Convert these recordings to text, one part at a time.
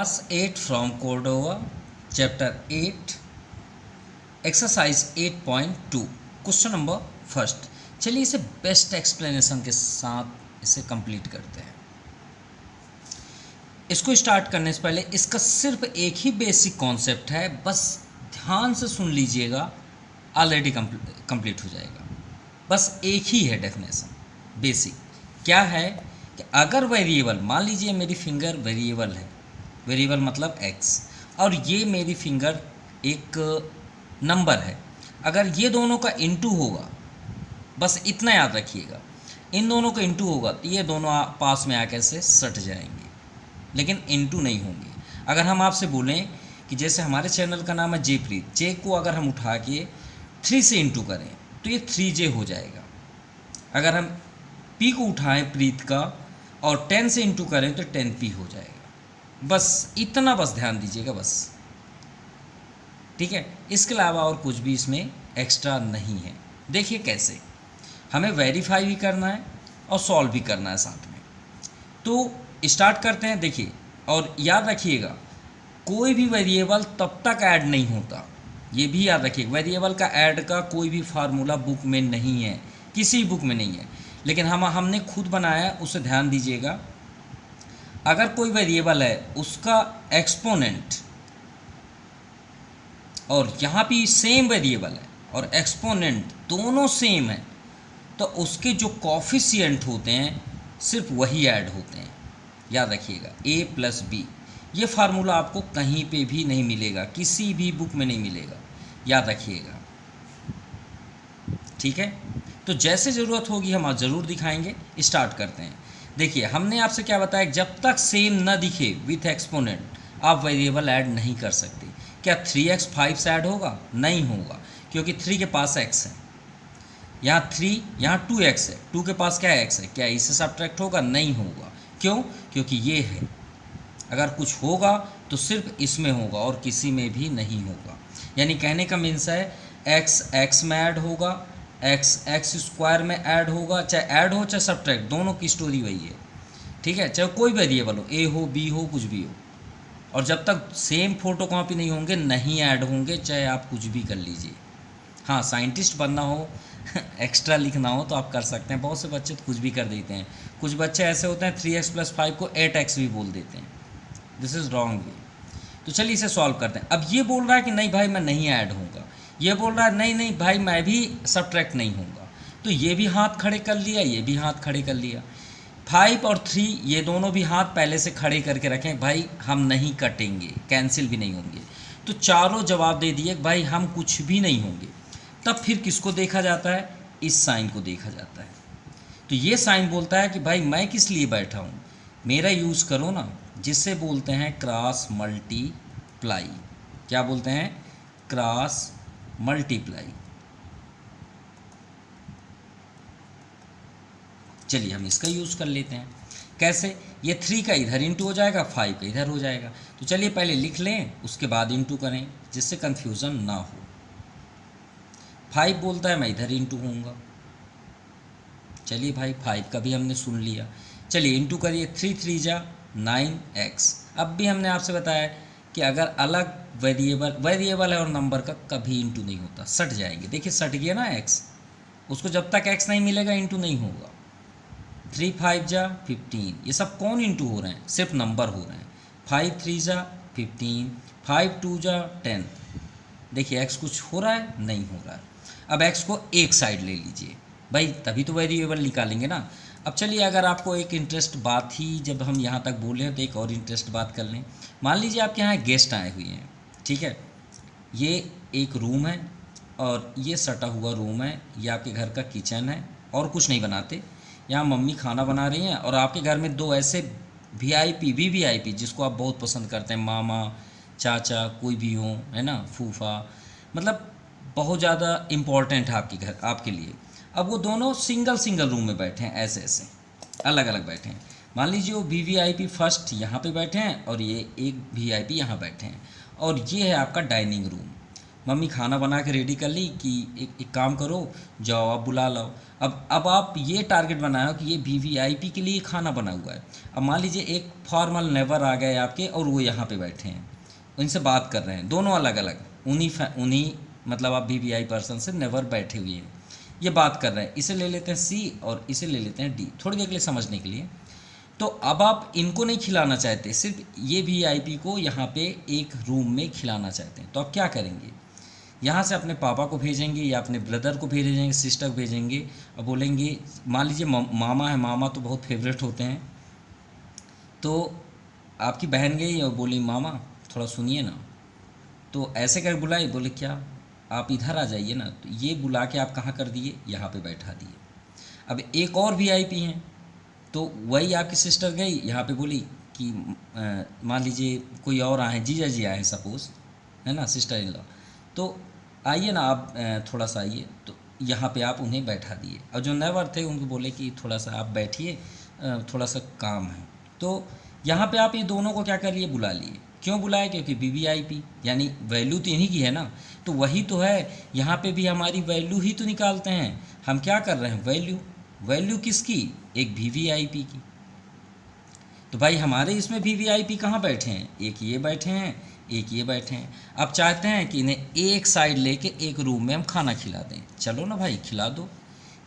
Class 8 from Cordoba, chapter 8, exercise 8.2, question number first. चलिए इसे best explanation के साथ इसे कंप्लीट करते हैं। इसको स्टार्ट करने से पहले इसका सिर्फ एक ही बेसिक कॉन्सेप्ट है, बस ध्यान से सुन लीजिएगा, ऑलरेडी कंप्लीट हो जाएगा। बस एक ही है डेफिनेशन बेसिक। क्या है कि अगर वेरिएबल, मान लीजिए मेरी फिंगर वेरिएबल है, वेरिएबल मतलब x, और ये मेरी फिंगर एक नंबर है, अगर ये दोनों का इनटू होगा, बस इतना याद रखिएगा, इन दोनों का इनटू होगा तो ये दोनों पास में आकर से सट जाएंगे, लेकिन इनटू नहीं होंगे। अगर हम आपसे बोलें कि जैसे हमारे चैनल का नाम है जे प्रीत, जे को अगर हम उठा के 3 से इनटू करें तो ये 3J हो जाएगा। अगर हम P को उठाएं प्रीत का और 10 से इनटू करें तो 10P हो जाएगा। बस इतना बस ध्यान दीजिएगा, बस ठीक है। इसके अलावा और कुछ भी इसमें एक्स्ट्रा नहीं है। देखिए कैसे हमें वेरीफाई भी करना है और सॉल्व भी करना है साथ में। तो स्टार्ट करते हैं। देखिए और याद रखिएगा, कोई भी वेरिएबल तब तक ऐड नहीं होता, ये भी याद रखिएगा। वेरिएबल का ऐड का कोई भी फार्मूला बुक में नहीं है, किसी बुक में नहीं है, लेकिन हमने खुद बनाया, उसे ध्यान दीजिएगा। अगर कोई वेरिएबल है उसका एक्सपोनेंट, और यहाँ भी सेम वेरिएबल है और एक्सपोनेंट दोनों सेम है, तो उसके जो कॉफिशिएंट होते हैं सिर्फ वही ऐड होते हैं। याद रखिएगा a + b, ये फार्मूला आपको कहीं पे भी नहीं मिलेगा, किसी भी बुक में नहीं मिलेगा, याद रखिएगा, ठीक है। तो जैसे ज़रूरत होगी हम ज़रूर दिखाएंगे। स्टार्ट करते हैं। देखिए हमने आपसे क्या बताया, जब तक सेम न दिखे विथ एक्सपोनेंट आप वेरिएबल ऐड नहीं कर सकते। क्या 3x 5 से ऐड होगा? नहीं होगा, क्योंकि 3 के पास x है, यहाँ 3, यहाँ 2x है, 2 के पास क्या x है, क्या इससे सब्ट्रैक्ट होगा? नहीं होगा। क्यों? क्योंकि ये है। अगर कुछ होगा तो सिर्फ इसमें होगा और किसी में भी नहीं होगा। यानी कहने का मीन्स है x x में ऐड होगा, x स्क्वायर में ऐड होगा, चाहे ऐड हो चाहे सब्ट्रैक्ट, दोनों की स्टोरी वही है, ठीक है। चाहे कोई वेरिएबल हो, a हो b हो कुछ भी हो, और जब तक सेम फोटोकॉपी नहीं होंगे नहीं ऐड होंगे, चाहे आप कुछ भी कर लीजिए। हाँ, साइंटिस्ट बनना हो एक्स्ट्रा लिखना हो तो आप कर सकते हैं। बहुत से बच्चे तो कुछ भी कर देते हैं। कुछ बच्चे ऐसे होते हैं 3x + 5 को 8x भी बोल देते हैं। This is wrong way. तो चलिए इसे सॉल्व करते हैं। अब ये बोल रहा है कि नहीं भाई मैं नहीं ऐड होऊंगा, ये बोल रहा है नहीं नहीं भाई मैं भी सब्ट्रैक्ट नहीं होऊंगा, तो ये भी हाथ खड़े कर लिया, ये भी हाथ खड़े कर लिया। 5 और 3 ये दोनों भी हाथ पहले से खड़े करके रखें, भाई हम नहीं कटेंगे, कैंसिल भी नहीं होंगे। तो चारों जवाब दे दिए भाई हम कुछ भी नहीं होंगे। तब फिर किसको देखा जाता है? इस साइन को देखा जाता है। तो ये साइन बोलता है कि भाई मैं किस लिए बैठा हूँ, मेरा यूज़ करो ना, जिससे बोलते हैं क्रॉस मल्टीप्लाई। क्या बोलते हैं? Cross multiply. चलिए हम इसका यूज़ कर लेते हैं। कैसे? ये 3 का इधर इंटू हो जाएगा, 5 का इधर हो जाएगा। तो चलिए पहले लिख लें, उसके बाद इंटू करें, जिससे कन्फ्यूज़न ना हो। 5 बोलता है मैं इधर इंटू होऊंगा। चलिए भाई 5 का भी हमने सुन लिया। चलिए इंटू करिए, 3 3 जा 9x। अब भी हमने आपसे बताया कि अगर अलग वेरिएबल है और नंबर का कभी इंटू नहीं होता, सट जाएंगे। देखिए सट गया ना x, उसको जब तक x नहीं मिलेगा इंटू नहीं होगा। 3 5 जा 15, ये सब कौन इंटू हो रहे हैं? सिर्फ नंबर हो रहे हैं। 5 3 जा 15, 5 2 जा 10। देखिए x कुछ हो रहा है? नहीं हो रहा है। अब x को एक साइड ले लीजिए भाई, तभी तो वेरिएबल निकालेंगे ना। अब चलिए अगर आपको एक इंटरेस्ट बात ही, जब हम यहाँ तक बोले हैं तो एक और इंटरेस्ट बात कर लें। मान लीजिए आपके यहाँ गेस्ट आए हुए हैं, ठीक है। ये एक रूम है और ये सटा हुआ रूम है, ये आपके घर का किचन है और कुछ नहीं बनाते। यहाँ मम्मी खाना बना रही हैं और आपके घर में 2 ऐसे वीवीआईपी जिसको आप बहुत पसंद करते हैं, मामा चाचा कोई भी हो, है ना, फूफा, मतलब बहुत ज़्यादा इम्पोर्टेंट है आपके लिए। अब वो दोनों सिंगल रूम में बैठे हैं, ऐसे अलग अलग बैठे हैं। मान लीजिए वो वीवीआईपी फर्स्ट यहाँ पे बैठे हैं और ये एक वीआईपी यहाँ बैठे हैं, और ये है आपका डाइनिंग रूम। मम्मी खाना बना के रेडी कर ली कि एक काम करो, जाओ आप बुला लाओ। अब आप ये टारगेट बनाओ कि ये वीवीआईपी के लिए खाना बना हुआ है। अब मान लीजिए एक फॉर्मल नेबर आ गए आपके और वो यहाँ पे बैठे हैं, उनसे बात कर रहे हैं, दोनों अलग अलग, उन्हीं मतलब आप वीवीआई पर्सन से नेबर बैठे हुए हैं, ये बात कर रहे हैं। इसे ले लेते हैं सी और इसे ले लेते हैं डी, थोड़ी देर के लिए समझने के लिए। तो अब आप इनको नहीं खिलाना चाहते, सिर्फ ये वीआईपी को यहाँ पे एक रूम में खिलाना चाहते हैं। तो आप क्या करेंगे, यहाँ से अपने पापा को भेजेंगे या अपने ब्रदर को भेजेंगे, सिस्टर को भेजेंगे और बोलेंगे, मान लीजिए मामा है, मामा तो बहुत फेवरेट होते हैं, तो आपकी बहन गई और बोली मामा थोड़ा सुनिए ना, तो ऐसे कर बुलाई, बोले क्या, आप इधर आ जाइए ना। तो ये बुला के आप कहाँ कर दिए, यहाँ पे बैठा दिए। अब एक और वीआईपी हैं, तो वही आपकी सिस्टर गई यहाँ पे बोली कि मान लीजिए कोई और आए, जीजा जी आए हैं सपोज़, है ना, सिस्टर इन लॉ, तो आइए ना आप थोड़ा सा आइए, तो यहाँ पे आप उन्हें बैठा दिए। और जो नेवर थे उनको बोले कि थोड़ा सा आप बैठिए, थोड़ा सा काम है। तो यहाँ पे आप ये दोनों को क्या कर लिए, बुला लिए। क्यों बुलाए, क्योंकि वीवीआईपी यानी वैल्यू तो इन्हीं की है ना, तो वही तो है, यहाँ पे भी हमारी वैल्यू ही तो निकालते हैं। हम क्या कर रहे हैं, वैल्यू किसकी, एक वीवीआईपी की। तो भाई हमारे इसमें वीवीआईपी कहाँ बैठे हैं, एक ये बैठे हैं, एक ये बैठे हैं। अब चाहते हैं कि इन्हें एक साइड लेके एक रूम में हम खाना खिला दें, चलो ना भाई खिला दो।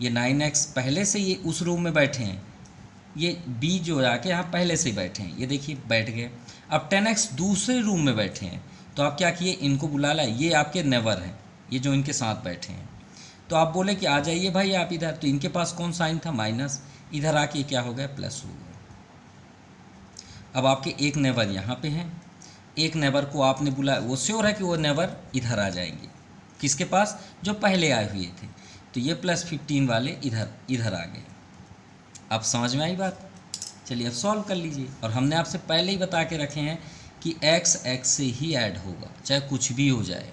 ये 9x पहले से ये उस रूम में बैठे हैं, ये b जो आके यहाँ पहले से ही बैठे हैं, ये देखिए बैठ गए। अब 10x दूसरे रूम में बैठे हैं, तो आप क्या किए, इनको बुला लाए, ये आपके नेवर हैं, ये जो इनके साथ बैठे हैं। तो आप बोले कि आ जाइए भाई आप इधर, तो इनके पास कौन साइन था, माइनस, इधर आके क्या हो गया, प्लस हो गया। अब आपके एक नेवर यहाँ पे हैं, एक नेबर को आपने बुलाया, वो श्योर है कि वो नेबर इधर आ जाएंगे, किसके पास, जो पहले आए हुए थे। तो ये +15 वाले इधर आ गए। अब समझ में आई बात, चलिए अब सॉल्व कर लीजिए। और हमने आपसे पहले ही बता के रखे हैं कि x से ही ऐड होगा, चाहे कुछ भी हो जाए।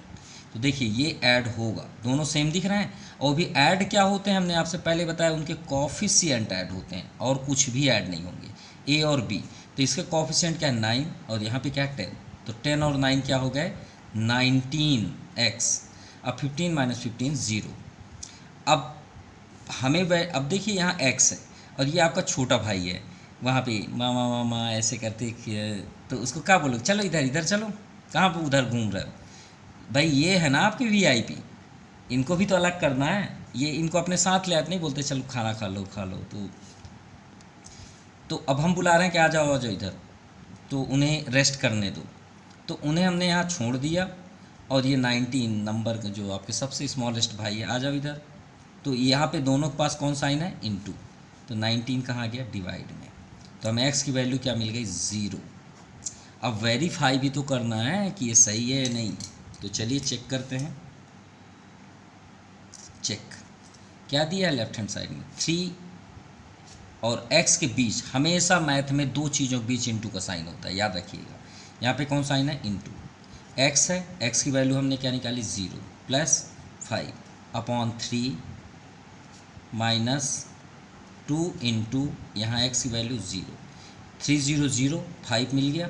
तो देखिए ये ऐड होगा, दोनों सेम दिख रहे हैं। और भी ऐड क्या होते हैं, हमने आपसे पहले बताया, उनके कोफिशिएंट ऐड होते हैं और कुछ भी ऐड नहीं होंगे, a और b। तो इसके कोफिशिएंट क्या है, 9, और यहाँ पे क्या है, 10। तो 10 और 9 क्या हो गए, 19x। अब 15 - 15 0। अब हमें अब देखिए यहाँ x है और ये आपका छोटा भाई है, वहाँ पे मामा मामा ऐसे करते, तो उसको क्या बोलो, चलो इधर चलो, कहाँ पर उधर घूम रहे हो भाई, ये है ना आपके वीआईपी, इनको भी तो अलग करना है। ये इनको अपने साथ ले आते, नहीं बोलते चलो खाना खा लो। तो अब हम बुला रहे हैं कि आ जाओ इधर, तो उन्हें रेस्ट करने दो। तो उन्हें हमने यहाँ छोड़ दिया, और ये 19 नंबर का जो आपके सबसे स्मॉलेस्ट भाई है, आ जाओ इधर। तो यहाँ पे दोनों के पास कौन साइन है, इनटू। तो 19 कहाँ गया, डिवाइड में। तो हमें x की वैल्यू क्या मिल गई, 0। अब वेरीफाई भी तो करना है कि ये सही है या नहीं, तो चलिए चेक करते हैं। चेक क्या दिया है लेफ्ट हैंड साइड में, 3 और x के बीच, हमेशा मैथ में दो चीज़ों के बीच इंटू का साइन होता है, याद रखिएगा। यहाँ पे कौन साइन है, इंटू। x है, x की वैल्यू हमने क्या निकाली, 0 + 5/3 - 2 इंटू यहाँ x की वैल्यू 0, 3 0 0 5 मिल गया,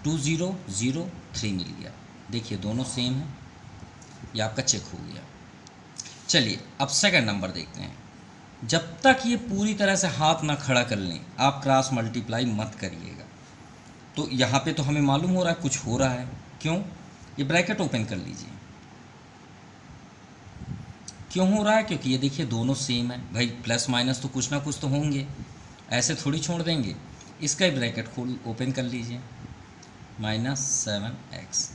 2 0 0 3 मिल गया। देखिए दोनों सेम है, ये आपका चेक हो गया। चलिए अब सेकंड नंबर देखते हैं। जब तक ये पूरी तरह से हाथ ना खड़ा कर लें, आप क्रॉस मल्टीप्लाई मत करिएगा। तो यहाँ पे तो हमें मालूम हो रहा है कुछ हो रहा है, क्यों, ये ब्रैकेट ओपन कर लीजिए। क्यों हो रहा है, क्योंकि ये देखिए दोनों सेम है भाई, प्लस माइनस तो कुछ ना कुछ तो होंगे, ऐसे थोड़ी छोड़ देंगे। इसका ही ब्रैकेट खोल ओपन कर लीजिए, -7x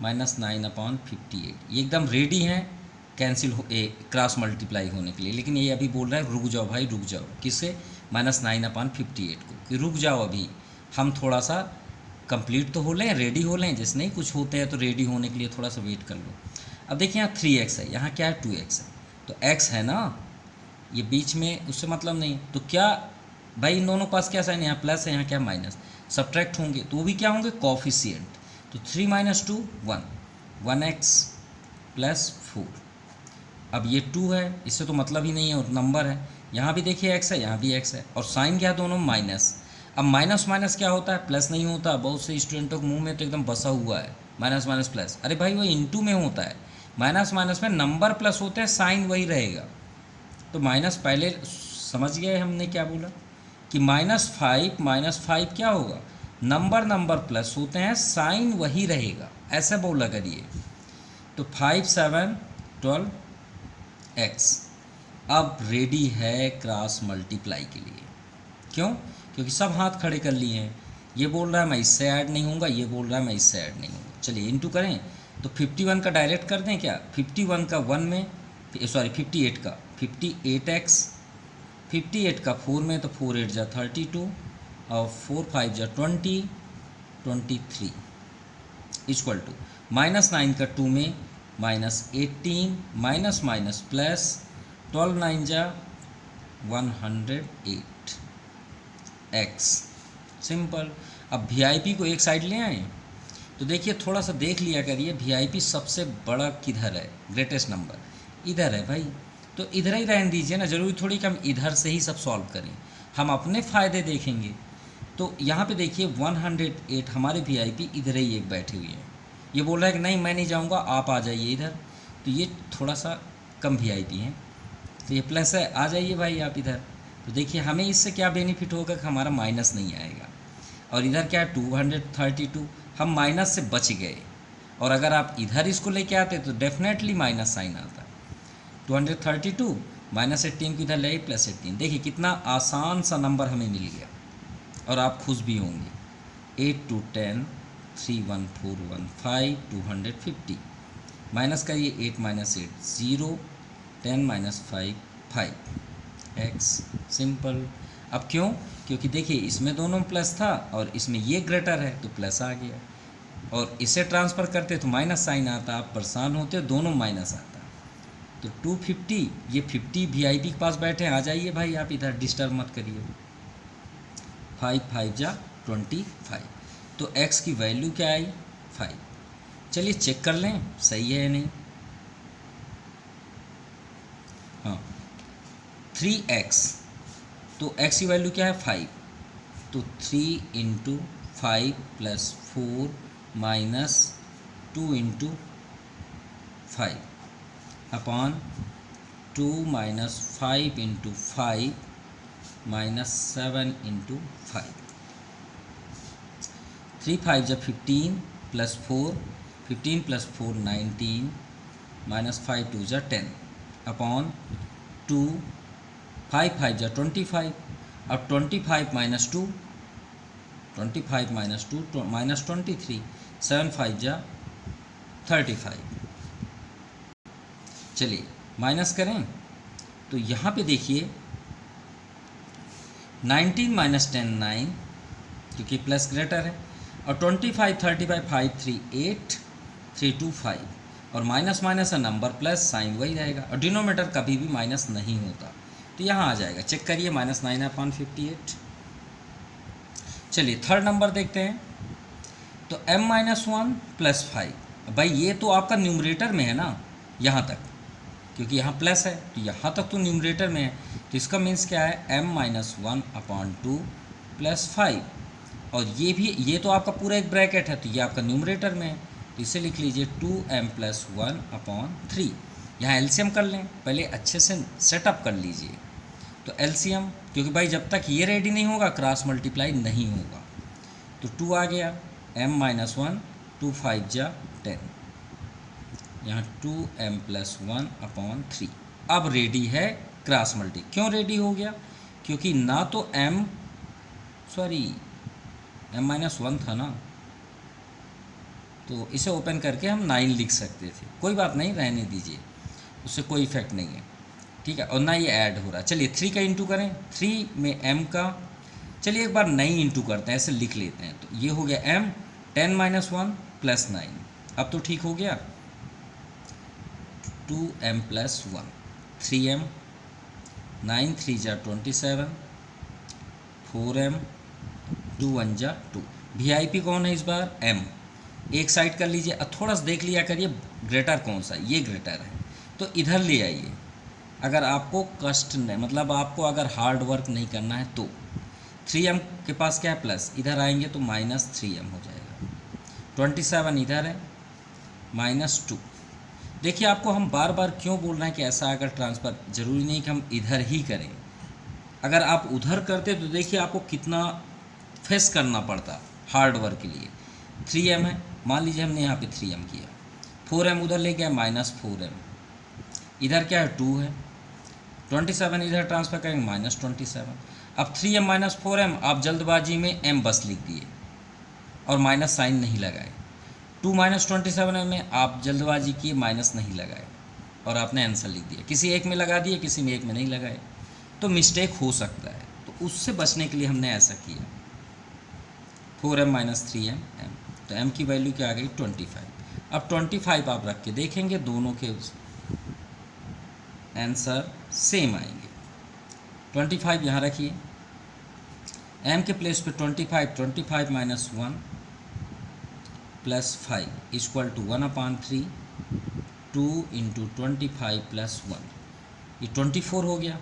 -9/58। ये एकदम रेडी हैं कैंसिल हो क्रॉस मल्टीप्लाई होने के लिए, लेकिन ये अभी बोल रहा है रुक जाओ भाई रुक जाओ, किससे, -9/58 को, कि रुक जाओ अभी हम थोड़ा सा कंप्लीट तो हो लें, रेडी हो लें। जैसे नहीं कुछ होते हैं तो रेडी होने के लिए थोड़ा सा वेट कर लो। अब देखिए यहाँ 3x है, यहाँ क्या है, 2x है। तो x है ना, ये बीच में, उससे मतलब नहीं। तो क्या भाई इन दोनों पास क्या साइन है, यहाँ प्लस है, यहाँ क्या माइनस, सब्ट्रैक्ट होंगे तो वो भी क्या होंगे, कोफिशिएंट। तो 3 - 2 1, 1x + 4। अब ये 2 है, इससे तो मतलब ही नहीं है, और नंबर है। यहाँ भी देखिए x है, यहाँ भी x है, और साइन क्या है, दोनों माइनस। अब माइनस माइनस क्या होता है, प्लस नहीं होता। बहुत से स्टूडेंटों के मुंह में तो एकदम बसा हुआ है, माइनस माइनस प्लस, अरे भाई वो इंटू में होता है, माइनस माइनस में नंबर प्लस होते हैं, साइन वही रहेगा। तो माइनस पहले समझ गए हमने क्या बोला कि -5 क्या होगा, नंबर प्लस होते हैं, साइन वही रहेगा, ऐसे बोला करिए। तो 5 7 12 x अब रेडी है क्रॉस मल्टीप्लाई के लिए। क्यों? क्योंकि सब हाथ खड़े कर लिए हैं, ये बोल रहा है मैं इससे ऐड नहीं होऊंगा, ये बोल रहा है मैं इससे ऐड नहीं होऊंगा। चलिए इंटू करें, तो 51 का डायरेक्ट कर दें क्या, 51 का 1 में, सॉरी 58 का 58x, 58 का 4 में, तो 4 8 जा 32 और 4 5 जा 20 23 इक्वल टू -9 का 2 में -18 माइनस माइनस प्लस 12 9 जा 108 x। सिंपल। अब वीआईपी को एक साइड ले आए, तो देखिए थोड़ा सा देख लिया करिए वीआईपी सबसे बड़ा किधर है, ग्रेटेस्ट नंबर इधर है भाई, तो इधर ही रहने दीजिए ना, ज़रूरी थोड़ी कि हम इधर से ही सब सॉल्व करें, हम अपने फ़ायदे देखेंगे। तो यहाँ पे देखिए 108 हमारे वीआईपी इधर ही एक बैठे हुए हैं, ये बोल रहा है कि नहीं मैं नहीं जाऊँगा, आप आ जाइए इधर, तो ये थोड़ा सा कम वीआईपी है, तो ये प्लस है, आ जाइए भाई आप इधर। तो देखिए हमें इससे क्या बेनिफिट होगा कि हमारा माइनस नहीं आएगा, और इधर क्या है 232, हम माइनस से बच गए, और अगर आप इधर इसको लेके आते तो डेफिनेटली माइनस साइन आता। 232 -18 को इधर ले +18, देखिए कितना आसान सा नंबर हमें मिल गया, और आप खुश भी होंगे। 8 2 10 3 1 4 1 5 250 माइनस करिए, 8 - 8 0 10 - 5 5 x। सिंपल। अब क्यों? क्योंकि देखिए इसमें दोनों प्लस था और इसमें ये ग्रेटर है तो प्लस आ गया, और इसे ट्रांसफ़र करते तो माइनस साइन आता, आप परेशान होते दोनों माइनस आता। तो 250, ये 50 वीआईपी के पास बैठे, आ जाइए भाई आप इधर, डिस्टर्ब मत करिए। 5 5 जा 25, तो x की वैल्यू क्या आई 5। चलिए चेक कर लें सही है या नहीं। हाँ 3x, तो x की वैल्यू क्या है 5, तो 3 × 5 + 4 - 2 × 5 अपॉन 2 - 5 × 5 - 7 × 5। 3 5 जा 15 + 4, 15 + 4 19 -5 2 जा 10 अपॉन 2, 5 5 जा 25, अब 25 - 2, 25 - 2 -23, 7 5 जा 35। चलिए माइनस करें, तो यहाँ पे देखिए 19 - 10 9, क्योंकि प्लस ग्रेटर है, और 25 35 5 3 8 3 2 5, और माइनस माइनस है नंबर प्लस, साइन वही रहेगा, और डिनोमीटर कभी भी माइनस नहीं होता, तो यहाँ आ जाएगा। चेक करिए -9/58। चलिए थर्ड नंबर देखते हैं, तो m - 1 + 5, भाई ये तो आपका न्यूमरेटर में है ना यहाँ तक, क्योंकि यहाँ प्लस है तो यहाँ तक तो न्यूमरेटर में है, तो इसका मीन्स क्या है m - 1/2 + 5, और ये भी, ये तो आपका पूरा एक ब्रैकेट है, तो ये आपका न्यूमरेटर में है, तो इसे लिख लीजिए 2m + 1/3। यहाँ एलसीएम कर लें, पहले अच्छे से सेटअप कर लीजिए। तो एलसीएम, क्योंकि भाई जब तक ये रेडी नहीं होगा क्रॉस मल्टीप्लाई नहीं होगा, तो 2 आ गया, m - 1 2 5 जा 10, यहाँ 2m + 1/3। अब रेडी है क्रॉस मल्टी। क्यों रेडी हो गया? क्योंकि ना तो m - 1 था ना, तो इसे ओपन करके हम 9 लिख सकते थे, कोई बात नहीं, रहने दीजिए, उससे कोई इफेक्ट नहीं है, ठीक है, और ना ये ऐड हो रहा। चलिए 3 का इंटू करें, 3 में m का, चलिए एक बार 9 इंटू करते हैं, ऐसे लिख लेते हैं, तो ये हो गया m 10 - 1 + 9, अब तो ठीक हो गया, 2m + 1 3m, 9 3 जा 27, 4m, 2 1 जा 2। वीआईपी कौन है इस बार? m। एक साइड कर लीजिए, अब थोड़ा सा देख लिया करिए ग्रेटर कौन सा, ये ग्रेटर है, तो इधर ले आइए। अगर आपको कष्ट नहीं, मतलब आपको अगर हार्ड वर्क नहीं करना है तो 3m के पास क्या है प्लस, इधर आएंगे तो -3m हो जाएगा, 27 इधर है, -2। देखिए आपको हम बार बार क्यों बोल रहे हैं कि ऐसा अगर ट्रांसफ़र, ज़रूरी नहीं कि हम इधर ही करें। अगर आप उधर करते तो देखिए आपको कितना फेस करना पड़ता हार्ड वर्क के लिए। 3m है, मान लीजिए हमने यहाँ पे 3m किया, 4m उधर ले गया -4m, इधर क्या है 2 है, 27 इधर ट्रांसफ़र करेंगे -27। अब 3m -4m आप जल्दबाजी में m बस लिख दिए और माइनस साइन नहीं लगाए। 2 -27 में आप जल्दबाजी किए, माइनस नहीं लगाए और आपने आंसर लिख दिया। किसी एक में लगा दिए, किसी में एक में नहीं लगाए, तो मिस्टेक हो सकता है। तो उससे बचने के लिए हमने ऐसा किया, 4m - 3m m, तो m की वैल्यू क्या आ गई 25। अब 25 आप रख के देखेंगे, दोनों के आंसर सेम आएंगे। 25 यहाँ रखिए, m के प्लेस पे 25 -1 + 5 = 1/3, 2 × 25 + 1, ये 24 हो गया।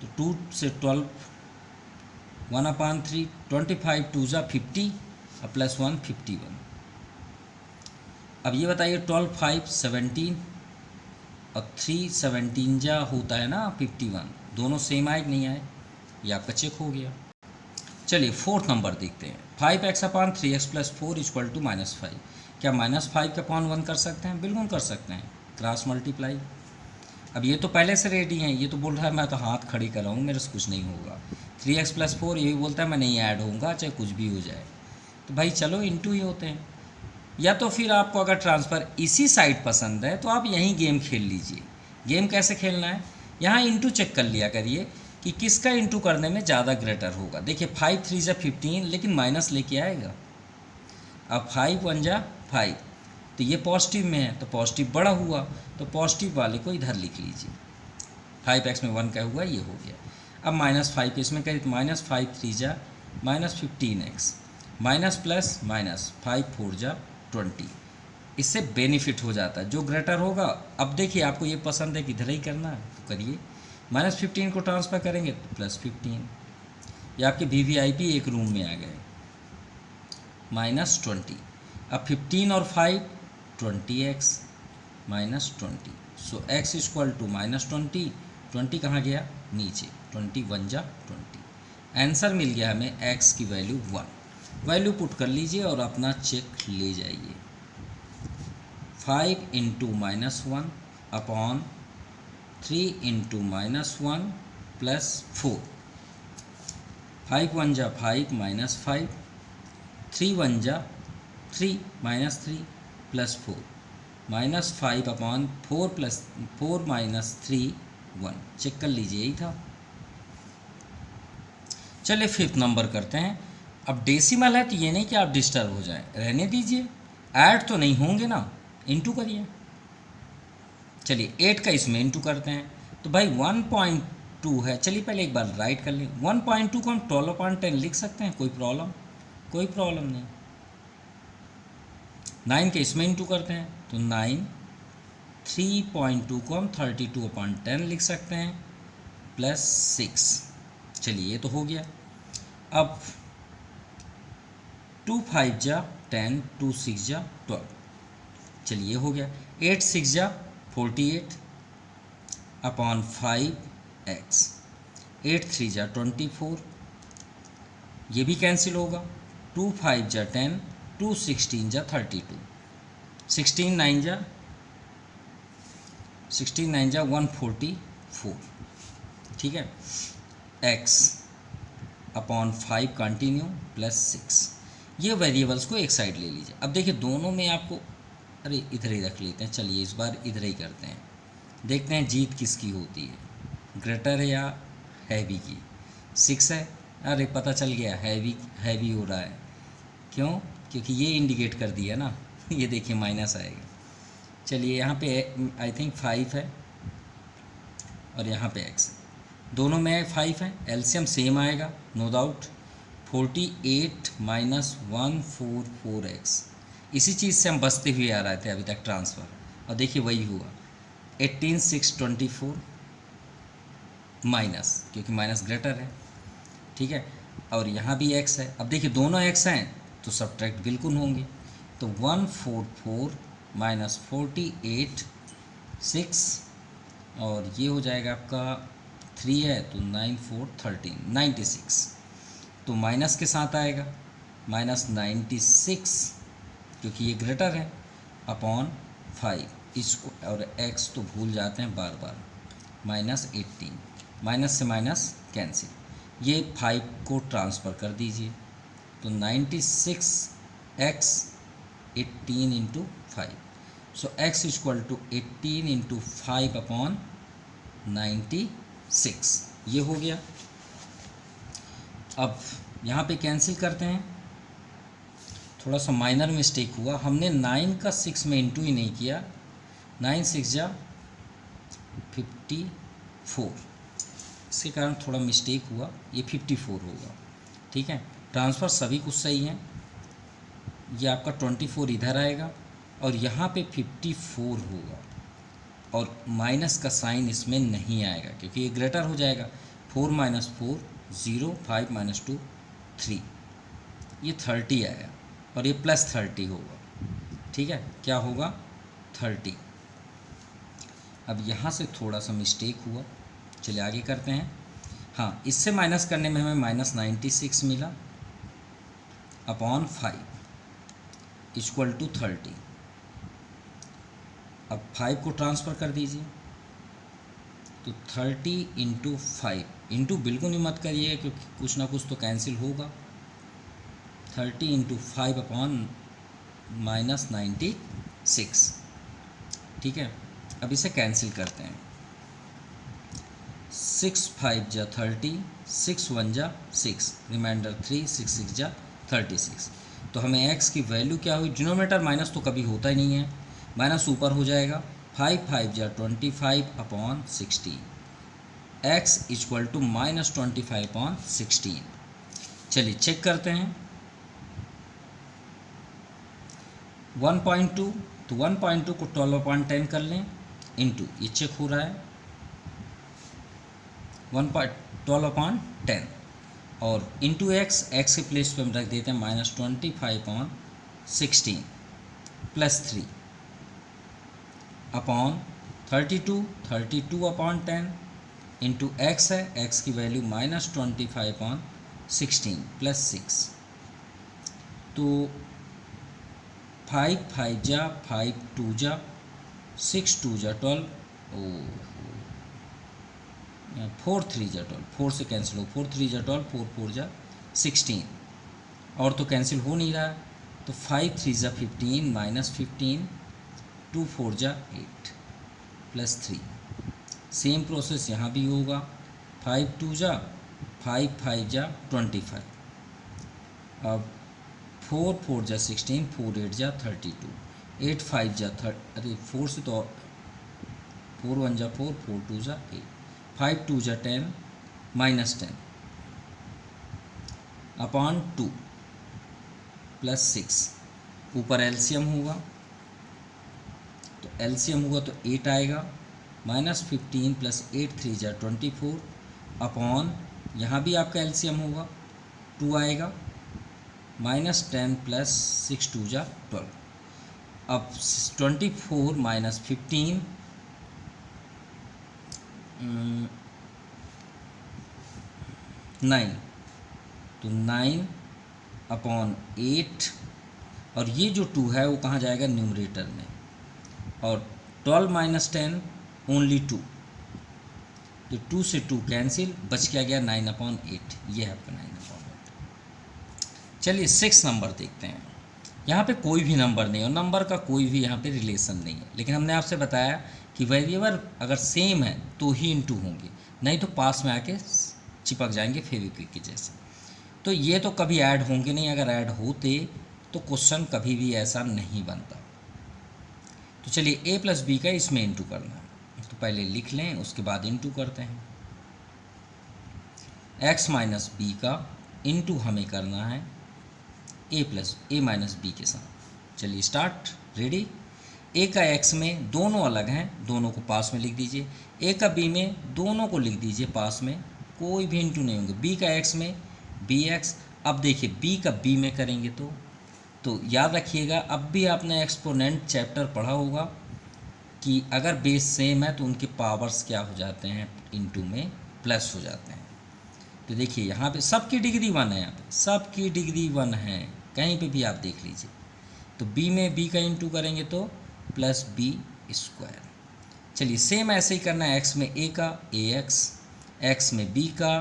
तो 2 से 12, 1/3, 25 2 × 50 + 1 51। अब ये बताइए 12 5 17 और 3 17 जा होता है ना 51, दोनों सेम आए कि नहीं आए, ये आपका चेक हो गया। चलिए 4th नंबर देखते हैं। 5x/3x + 4 = -5। क्या -5 का अपॉन 1 कर सकते हैं? बिल्कुल कर सकते हैं, क्रॉस मल्टीप्लाई। अब ये तो पहले से रेडी हैं, ये तो बोल रहा है मैं तो हाथ खड़ी कर रहा हूँ, मेरे से कुछ नहीं होगा। 3x + 4 ये भी बोलता है मैं नहीं ऐड होऊंगा, चाहे कुछ भी हो जाए। तो भाई चलो इंटू ही होते हैं। या तो फिर आपको अगर ट्रांसफ़र इसी साइड पसंद है तो आप यहीं गेम खेल लीजिए। गेम कैसे खेलना है, यहाँ इंटू चेक कर लिया करिए कि किसका इंटू करने में ज़्यादा ग्रेटर होगा। देखिए 5 3 × 15, लेकिन माइनस लेके आएगा। अब 5 1 × 5, तो ये पॉजिटिव में है तो पॉजिटिव बड़ा हुआ, तो पॉजिटिव वाले को इधर लिख लीजिए। 5x में 1 का हुआ, ये हो गया। अब -5 इसमें करिए, तो -5 3 × -15x, माइनस प्लस माइनस 5 4 × 20। इससे बेनिफिट हो जाता है, जो ग्रेटर होगा। अब देखिए आपको ये पसंद है कि इधर ही करना है तो करिए, -15 को ट्रांसफ़र करेंगे तो +15, या आपके VVIP एक रूम में आ गए, -20। अब 15 और 5 20x -20, सो x = -20, 20 कहाँ गया नीचे, 20 1 × 20। आंसर मिल गया हमें x की वैल्यू 1। वैल्यू पुट कर लीजिए और अपना चेक ले जाइए। 5 × -1 अपॉन 3 × -1 + 4, 5 1 × 5 -5, 3 1 × 3 -3 + 4, -5/4 + 4 - 3 1। चेक कर लीजिए, यही था। चलिए 5th नंबर करते हैं। अब डेसिमल है तो ये नहीं कि आप डिस्टर्ब हो जाएं, रहने दीजिए, ऐड तो नहीं होंगे ना, इंटू करिए। चलिए 8 का इसमें इंटू करते हैं, तो भाई 1.2 है। चलिए पहले एक बार राइट कर लें, 1.2 को हम 12/10 लिख सकते हैं, कोई प्रॉब्लम नहीं। 9 के इसमें इंटू करते हैं तो 9, 3.2 को हम 32/10 लिख सकते हैं, +6। चलिए ये तो हो गया। अब 2 5 × 10, 2 6 × 12, चलिए हो गया। 8 6 × 48 अपॉन 5x, 8 3 × 24, ये भी कैंसिल होगा। 2 5 × 10, 2 16 × 32, 16 9 × 144, ठीक है। x upon 5 continue +6। ये वेरिएबल्स को एक साइड ले लीजिए। अब देखिए दोनों में आपको, अरे इधर ही रख लेते हैं, चलिए इस बार इधर ही करते हैं, देखते हैं जीत किसकी होती है, ग्रेटर या हैवी की। 6 है, अरे पता चल गया हैवी हो रहा है। क्यों? क्योंकि ये इंडिकेट कर दिया ना ये देखिए माइनस आएगा। चलिए यहाँ पे आई थिंक 5 है और यहाँ पे x है, दोनों में 5 है, एलसीएम सेम आएगा नो डाउट। 48 - 144x, इसी चीज़ से हम बचते हुए आ रहे थे अभी तक ट्रांसफ़र, और देखिए वही हुआ। 18 6 24 माइनस, क्योंकि माइनस ग्रेटर है, ठीक है। और यहाँ भी x है। अब देखिए दोनों x हैं तो सब्ट्रैक्ट बिल्कुल होंगे, तो 144 माइनस 48 6 और ये हो जाएगा आपका 3 है तो 9 4 13 96, तो माइनस के साथ आएगा माइनस 96 क्योंकि ये ग्रेटर है अपॉन 5 इसको, और x तो भूल जाते हैं बार बार, माइनस 18, माइनस से माइनस कैंसिल, ये 5 को ट्रांसफ़र कर दीजिए तो 96x 18 into 5, so x equal to 18 into 5 upon 96, ये हो गया। अब यहाँ पे कैंसिल करते हैं, थोड़ा सा माइनर मिस्टेक हुआ, हमने 9 का 6 में इंटू ही नहीं किया, 9 6 जा 54, इसके कारण थोड़ा मिस्टेक हुआ, ये 54 होगा, ठीक है। ट्रांसफ़र सभी कुछ सही हैं, ये आपका 24 इधर आएगा और यहाँ पे 54 होगा और माइनस का साइन इसमें नहीं आएगा क्योंकि ये ग्रेटर हो जाएगा, 4 माइनस 4 0, 5 माइनस 2 3, ये 30 आया और ये प्लस 30 होगा, ठीक है, क्या होगा 30। अब यहाँ से थोड़ा सा मिस्टेक हुआ, चलिए आगे करते हैं। हाँ, इससे माइनस करने में हमें माइनस 96 मिला अपॉन 5 इक्वल टू 30। अब 5 को ट्रांसफ़र कर दीजिए तो 30 इंटू 5, इंटू बिल्कुल नहीं मत करिए क्योंकि कुछ ना कुछ तो कैंसिल होगा, 30 इंटू 5 अपॉन माइनस 96, ठीक है। अब इसे कैंसिल करते हैं, 6 5 जा 30, 6 1 जा 6, रिमाइंडर 3, 6 6 जा 36, तो हमें x की वैल्यू क्या हुई, डिनोमिनेटर माइनस तो कभी होता ही नहीं है, माइनस ऊपर हो जाएगा, 5 5 जा 25 upon 16, x equal to minus 25 upon 16। चलिए चेक करते हैं, 1.2 तो 1.2 को 12/10 कर लें इंटू, ये चेक हो रहा है 12/10 और इंटू x के प्लेस पे हम रख देते हैं minus 25/16 plus 3 upon 32/10 into x है, x की वैल्यू माइनस 25/16 प्लस 6, तो 5 5 जा 5 2 जा 6 2 जा 12, 4 3 जा 12, 4 से कैंसिल हो, 4 3 जा 12, 4 4 जा 16 और तो कैंसिल हो नहीं रहा, तो 5 3 जा 15 माइनस 15, 2 4 जा 8 प्लस 3, सेम प्रोसेस यहाँ भी होगा, 5 2 जा 5 5 जा 25, अब 4 4 जा 16, 4 8 जा 32, 8 5 जा 4 से तो 4 1 जा 4, 4 2 जा 8, 5 2 जा 10 माइनस 10 अपॉन 2 प्लस 6, ऊपर एलसीएम होगा तो एलसीएम होगा तो 8 आएगा, माइनस 15 प्लस 8 3 जा 24 अपॉन, यहाँ भी आपका एलसीएम होगा 2 आएगा, माइनस 10 प्लस 6 2 जा 12, अब 24 माइनस 15 9, तो 9 अपॉन 8 और ये जो 2 है वो कहाँ जाएगा न्यूमरेटर में, और 12 माइनस 10 ओनली 2, तो 2 से 2 कैंसिल, बच क्या गया 9/8, ये है आपका 9/8। चलिए 6 नंबर देखते हैं, यहाँ पे कोई भी नंबर नहीं है, नंबर का कोई भी यहाँ पे रिलेशन नहीं है, लेकिन हमने आपसे बताया कि वेरिएबल अगर सेम है तो ही इंटू होंगे, नहीं तो पास में आके चिपक जाएंगे फेविक्विक के जैसे, तो ये तो कभी ऐड होंगे नहीं, अगर ऐड होते तो क्वेश्चन कभी भी ऐसा नहीं बनता। तो चलिए a प्लस बी का इसमें इंटू करना है, तो पहले लिख लें उसके बाद इंटू करते हैं, x माइनस बी का इंटू हमें करना है a माइनस बी के साथ। चलिए स्टार्ट, रेडी। a का x में दोनों अलग हैं, दोनों को पास में लिख दीजिए, a का b में दोनों को लिख दीजिए पास में, कोई भी इंटू नहीं होंगे, b का x में बी एक्स। अब देखिए बी का बी में करेंगे तो याद रखिएगा, अब भी आपने एक्सपोनेंट चैप्टर पढ़ा होगा कि अगर बेस सेम है तो उनके पावर्स क्या हो जाते हैं, इनटू में प्लस हो जाते हैं। तो देखिए यहाँ पे सबकी डिग्री 1 है, यहाँ पे सबकी डिग्री 1 है, कहीं पे भी आप देख लीजिए। तो b में b का इंटू करेंगे तो प्लस बी स्क्वायर। चलिए सेम ऐसे ही करना है, x में a का ax, x में b का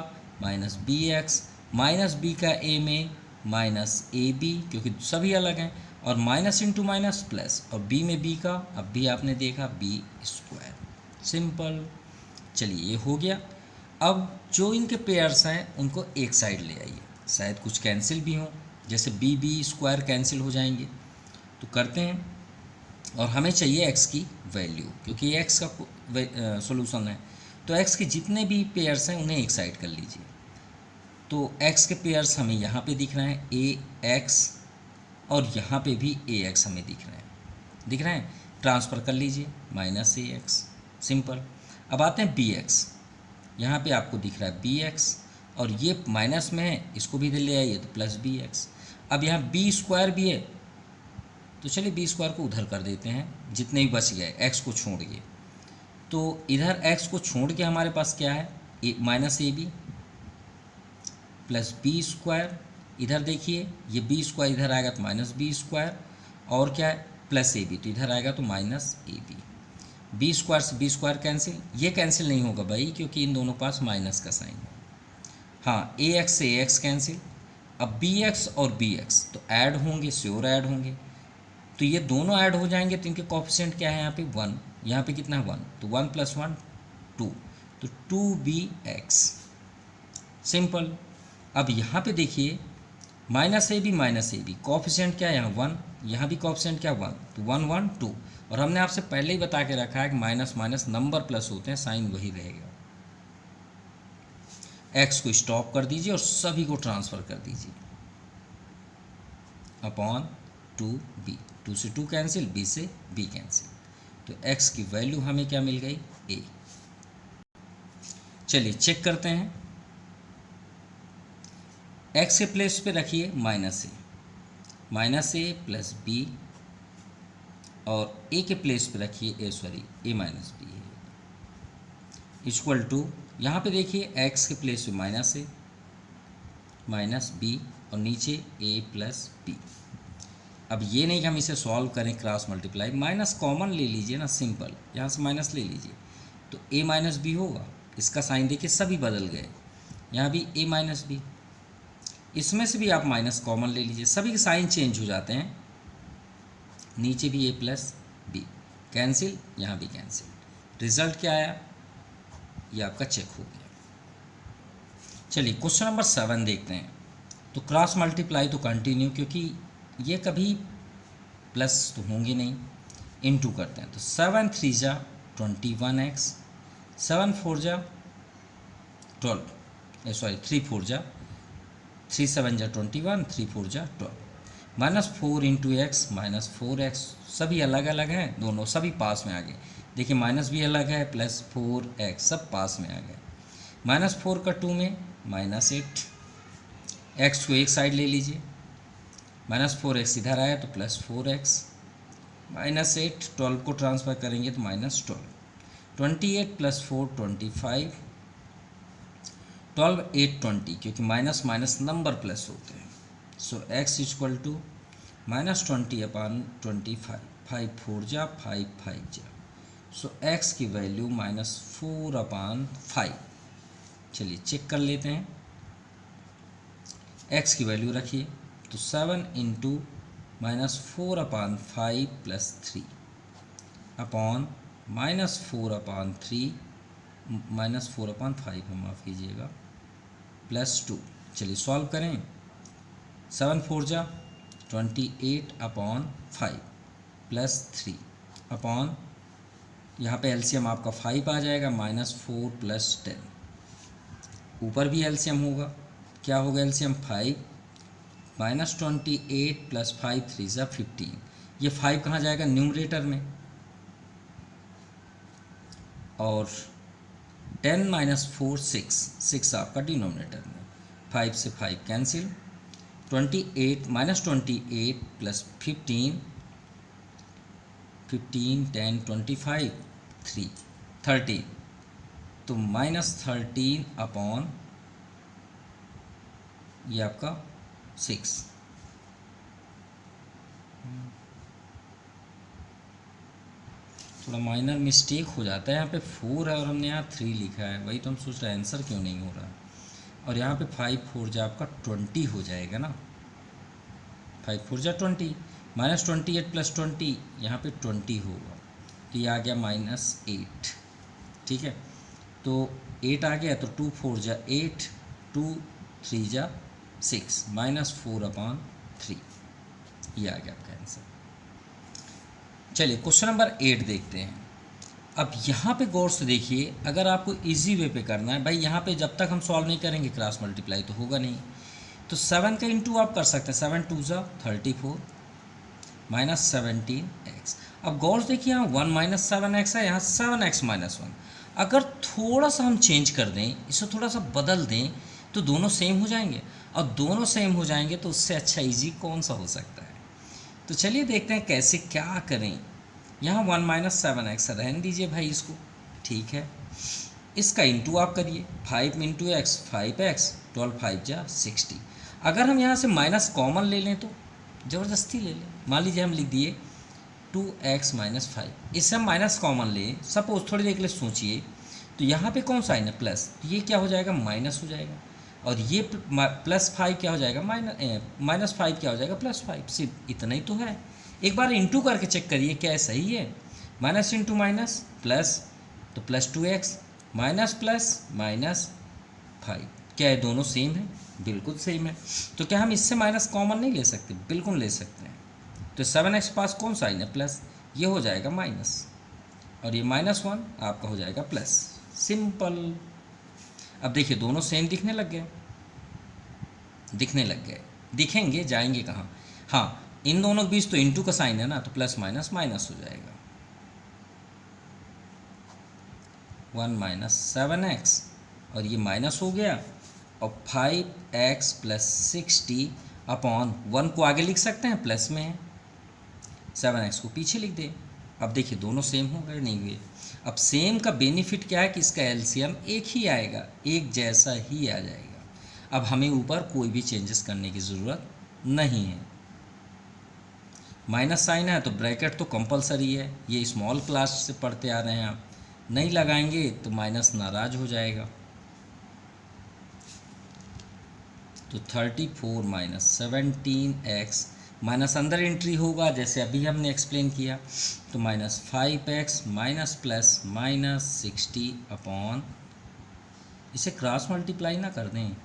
माइनस bx, माइनस b का a में माइनस ab, क्योंकि सभी अलग हैं, और माइनस इंटू माइनस प्लस, और b में b का अब भी आपने देखा b स्क्वायर। सिंपल। चलिए ये हो गया। अब जो इनके पेयर्स हैं उनको एक साइड ले आइए, शायद कुछ कैंसिल भी हों, जैसे बी स्क्वायर कैंसिल हो जाएंगे, तो करते हैं। और हमें चाहिए x की वैल्यू, क्योंकि ये x का सॉल्यूशन है। तो x के जितने भी पेयर्स हैं उन्हें एक साइड कर लीजिए। तो x के पेयर्स हमें यहाँ पे दिख रहे हैं ax, और यहाँ पे भी ax हमें दिख रहे हैं, ट्रांसफ़र कर लीजिए माइनस ax। सिंपल। अब आते हैं bx, यहाँ पे आपको दिख रहा है bx, और ये माइनस में है, इसको भी इधर ले आइए तो प्लस bx। अब यहाँ b स्क्वायर भी है, तो चलिए b स्क्वायर को उधर कर देते हैं, जितने भी बच गए x को छोड़ के। तो इधर x को छोड़ के हमारे पास क्या है, minus A B plus B square. इधर देखिए ये b स्क्वायर इधर आएगा तो माइनस बी स्क्वायर, और क्या है प्लस ए बी, तो इधर आएगा तो minus A B. B square से बी स्क्वायर कैंसिल, ये कैंसिल नहीं होगा भाई, क्योंकि इन दोनों पास माइनस का साइन है। हाँ ए एक्स से ए एक्स कैंसिल। अब बी एक्स और बी एक्स तो ऐड होंगे, श्योर ऐड होंगे, तो ये दोनों ऐड हो जाएंगे, तो इनके कोफिशिएंट क्या है, यहाँ पे 1, यहाँ पे कितना है 1, तो 1 + 1 2, तो 2bx। सिंपल। अब यहाँ पे देखिए माइनस ए बी कोफिशिएंट क्या है यहाँ 1, यहाँ भी कोफिशिएंट क्या 1, तो 1 1 2। और हमने आपसे पहले ही बता के रखा है कि माइनस माइनस नंबर प्लस होते हैं, साइन वही रहेगा। x को स्टॉप कर दीजिए और सभी को ट्रांसफ़र कर दीजिए अपॉन 2b, 2 से 2 कैंसिल, b से b कैंसिल, तो x की वैल्यू हमें क्या मिल गई, a। चलिए चेक करते हैं। x के प्लेस पे रखिए माइनस ए प्लस बी, और a के प्लेस पे रखिए a माइनस बी है, इक्वल टू, यहाँ पे देखिए x के प्लेस पे माइनस ए माइनस बी, और नीचे a प्लस बी। अब ये नहीं कि हम इसे सॉल्व करें क्रॉस मल्टीप्लाई, माइनस कॉमन ले लीजिए ना, सिंपल, यहाँ से माइनस ले लीजिए तो a माइनस बी होगा। इसका साइन देखिए सभी बदल गए, यहाँ भी a माइनस बी, इसमें से भी आप माइनस कॉमन ले लीजिए, सभी के साइन चेंज हो जाते हैं। नीचे भी a प्लस बी कैंसिल, यहाँ भी कैंसिल, रिजल्ट क्या आया, ये आपका चेक हो गया। चलिए क्वेश्चन नंबर 7 देखते हैं। तो क्रॉस मल्टीप्लाई तो कंटिन्यू, क्योंकि ये कभी प्लस तो होंगे नहीं, इनटू करते हैं। तो 7 3 जा 21x, 7 4 जा 12, सॉरी 3 4 जा 3 7 जा 21, 3 4 जा 12, minus 4 into x minus 4x, सभी अलग अलग हैं, दोनों सभी पास में आ गए। देखिए माइनस भी अलग है, प्लस 4x सब पास में आ गए। माइनस 4 का 2 में माइनस 8, x को एक साइड ले लीजिए, माइनस 4x इधर आया तो प्लस 4x, माइनस 8, 12 को ट्रांसफ़र करेंगे तो माइनस 12, 28 प्लस 4 25, 12 8 20, क्योंकि माइनस माइनस नंबर प्लस होते हैं। So x equal to minus 20 upon 25, 5 4 जा 5 5 जा, सो x की वैल्यू माइनस 4 अपॉन 5। चलिए चेक कर लेते हैं, x की वैल्यू रखिए, तो 7 into minus 4 upon 5 plus 3 upon minus 4 upon 3, minus 4 upon 5 है, माफ़ कीजिएगा, प्लस 2। चलिए सॉल्व करें, 7 4 जा 28 अपॉन 5 प्लस 3 अपॉन, यहाँ पे एलसीएम आपका 5 आ जाएगा, माइनस 4 प्लस 10, ऊपर भी एलसीएम होगा, क्या होगा एलसीएम 5, माइनस 28 प्लस 5 3 जा 15, ये 5 कहाँ जाएगा न्यूमरेटर में, और 10 माइनस 4 6 आपका डिनोमिनेटर में, 5 से 5 कैंसिल, 28 माइनस 28 प्लस 15, 15 10 25 3 13, तो -13 अपॉन ये आपका 6। थोड़ा माइनर मिस्टेक हो जाता है, यहाँ पे 4 है और हमने यहाँ 3 लिखा है, वही तो हम सोच रहे हैं आंसर क्यों नहीं हो रहा। और यहाँ पे 5 4 जा आपका 20 हो जाएगा ना, 5 4 जा 20, -28 प्लस 20 यहाँ पे 20 होगा, तो ये आ गया -8। ठीक है, तो 8 आ गया, तो 2 4 जा 8, 2 3 जा 6, -4/3, ये आ गया आपका आंसर। चलिए क्वेश्चन नंबर 8 देखते हैं। अब यहाँ पे गौर से देखिए, अगर आपको इजी वे पे करना है भाई, यहाँ पे जब तक हम सॉल्व नहीं करेंगे क्रॉस मल्टीप्लाई तो होगा नहीं, तो 7 का इंटू आप कर सकते हैं, 7 2 जा 34 -17x। अब गौर से देखिए, यहाँ 1 - 7x है, यहाँ 7x - 1। अगर थोड़ा सा हम चेंज कर दें, इसे थोड़ा सा बदल दें, तो दोनों सेम हो जाएंगे, और दोनों सेम हो जाएंगे तो उससे अच्छा इजी कौन सा हो सकता है। तो चलिए देखते हैं कैसे क्या करें। यहाँ 1 - 7x रहने दीजिए भाई इसको, ठीक है। इसका इंटू आप करिए, 5 × x 5x, 12 5 जा 60। अगर हम यहाँ से माइनस कॉमन ले लें तो ज़बरदस्ती ले लें, मान लीजिए हम लिख दिए 2x - 5, इससे हम माइनस कॉमन लें, सपोज थोड़ी देर के लिए सोचिए, तो यहाँ पे कौन साइन है प्लस, तो ये क्या हो जाएगा माइनस हो जाएगा, और ये +5 क्या हो जाएगा -5 क्या हो जाएगा +5, सिर्फ इतना ही तो है। एक बार इंटू करके चेक करिए क्या है, सही है, माइनस इंटू माइनस प्लस, तो +2x माइनस प्लस -5, क्या है दोनों सेम है, बिल्कुल सेम है। तो क्या हम इससे माइनस कॉमन नहीं ले सकते, बिल्कुल ले सकते हैं। तो 7x पास कौन साइन है प्लस, ये हो जाएगा माइनस, और ये -1 आपका हो जाएगा प्लस, सिंपल। अब देखिए दोनों सेम दिखने लग गए, दिखेंगे जाएंगे कहाँ, हाँ इन दोनों के बीच तो इंटू का साइन है ना, तो प्लस माइनस माइनस हो जाएगा, 1 - 7x, और ये माइनस हो गया, और 5x + 60 अपॉन 1 को आगे लिख सकते हैं, प्लस में है, 7x को पीछे लिख दें। अब देखिए दोनों सेम हो गए, नहीं हुए। अब सेम का बेनिफिट क्या है कि इसका एलसीएम एक ही आएगा, एक जैसा ही आ जाएगा। अब हमें ऊपर कोई भी चेंजेस करने की ज़रूरत नहीं है। माइनस साइन है तो ब्रैकेट तो कंपलसरी है, ये स्मॉल क्लास से पढ़ते आ रहे हैं आप, नहीं लगाएंगे तो माइनस नाराज हो जाएगा। तो 34 - 17x, माइनस अंदर एंट्री होगा जैसे अभी हमने एक्सप्लेन किया, तो -5x माइनस प्लस -60 अपॉन, इसे क्रॉस मल्टीप्लाई ना कर दें,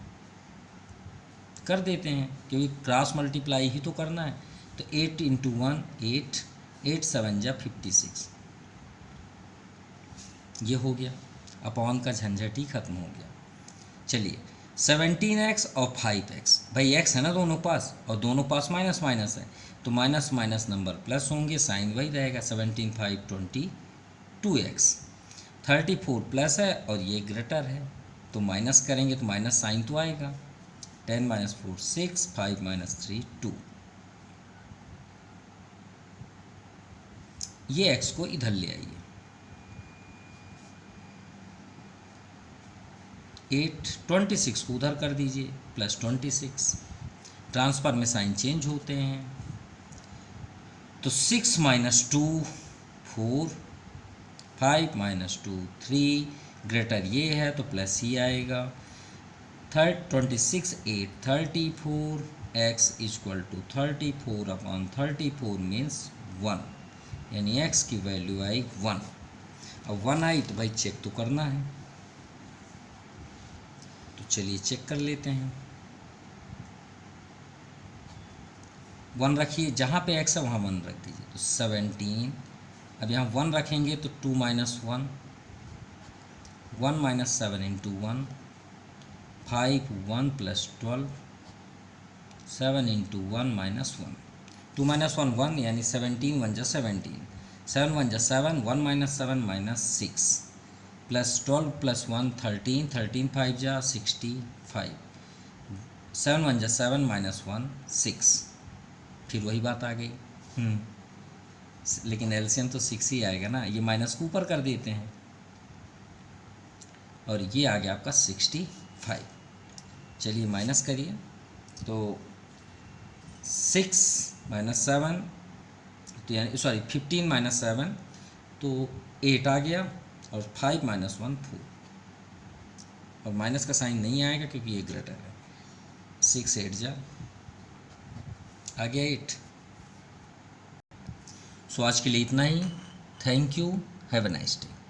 कर देते हैं क्योंकि क्रॉस मल्टीप्लाई ही तो करना है। तो 8 × 1 8, 8 7 जा 56, ये हो गया, अपॉन का झंझट ही खत्म हो गया। चलिए 17x और 5x, भाई x है ना दोनों पास, और दोनों पास माइनस माइनस है, तो माइनस माइनस नंबर प्लस होंगे, साइन वही रहेगा, 17 5 22x, 34 प्लस है और ये ग्रेटर है, तो माइनस करेंगे तो माइनस साइन तो आएगा, 10 - 4 6, 5 - 3 2, ये x को इधर ले आइए, 8 26 को उधर कर दीजिए, +26, ट्रांसफर में साइन चेंज होते हैं, तो 6 - 2 4, 5 - 2 3, ग्रेटर ये है तो प्लस ही आएगा, 26 8 34, x = 34/34 मीन्स 1, यानी x की वैल्यू आई 1। अब 1 आई तो भाई चेक तो करना है, तो चलिए चेक कर लेते हैं। 1 रखिए, जहाँ पे x है वहाँ 1 रख दीजिए, तो 17, अब यहाँ 1 रखेंगे तो 2 - 1, 1 - 7 × 1 5, 1 + 12, 7 × 1 - 1, 2 - 1 1, यानी 17 1 जा 17, 7 1 जा 7, 1 - 7 - 6, +12 + 1 13, 13 5 जा 65, 7 1 जा 7 -1 6, फिर वही बात आ गई। लेकिन एलसीएम तो 6 ही आएगा ना, ये माइनस को ऊपर कर देते हैं और ये आ गया आपका 65। चलिए माइनस करिए, तो 6 -7 तो यानी सॉरी 15 - 7 तो 8 आ गया, और 5 - 1 4, और माइनस का साइन नहीं आएगा क्योंकि ये ग्रेटर है। 6 8 जा आ गया 8। सो आज के लिए इतना ही। Thank you, have a nice day.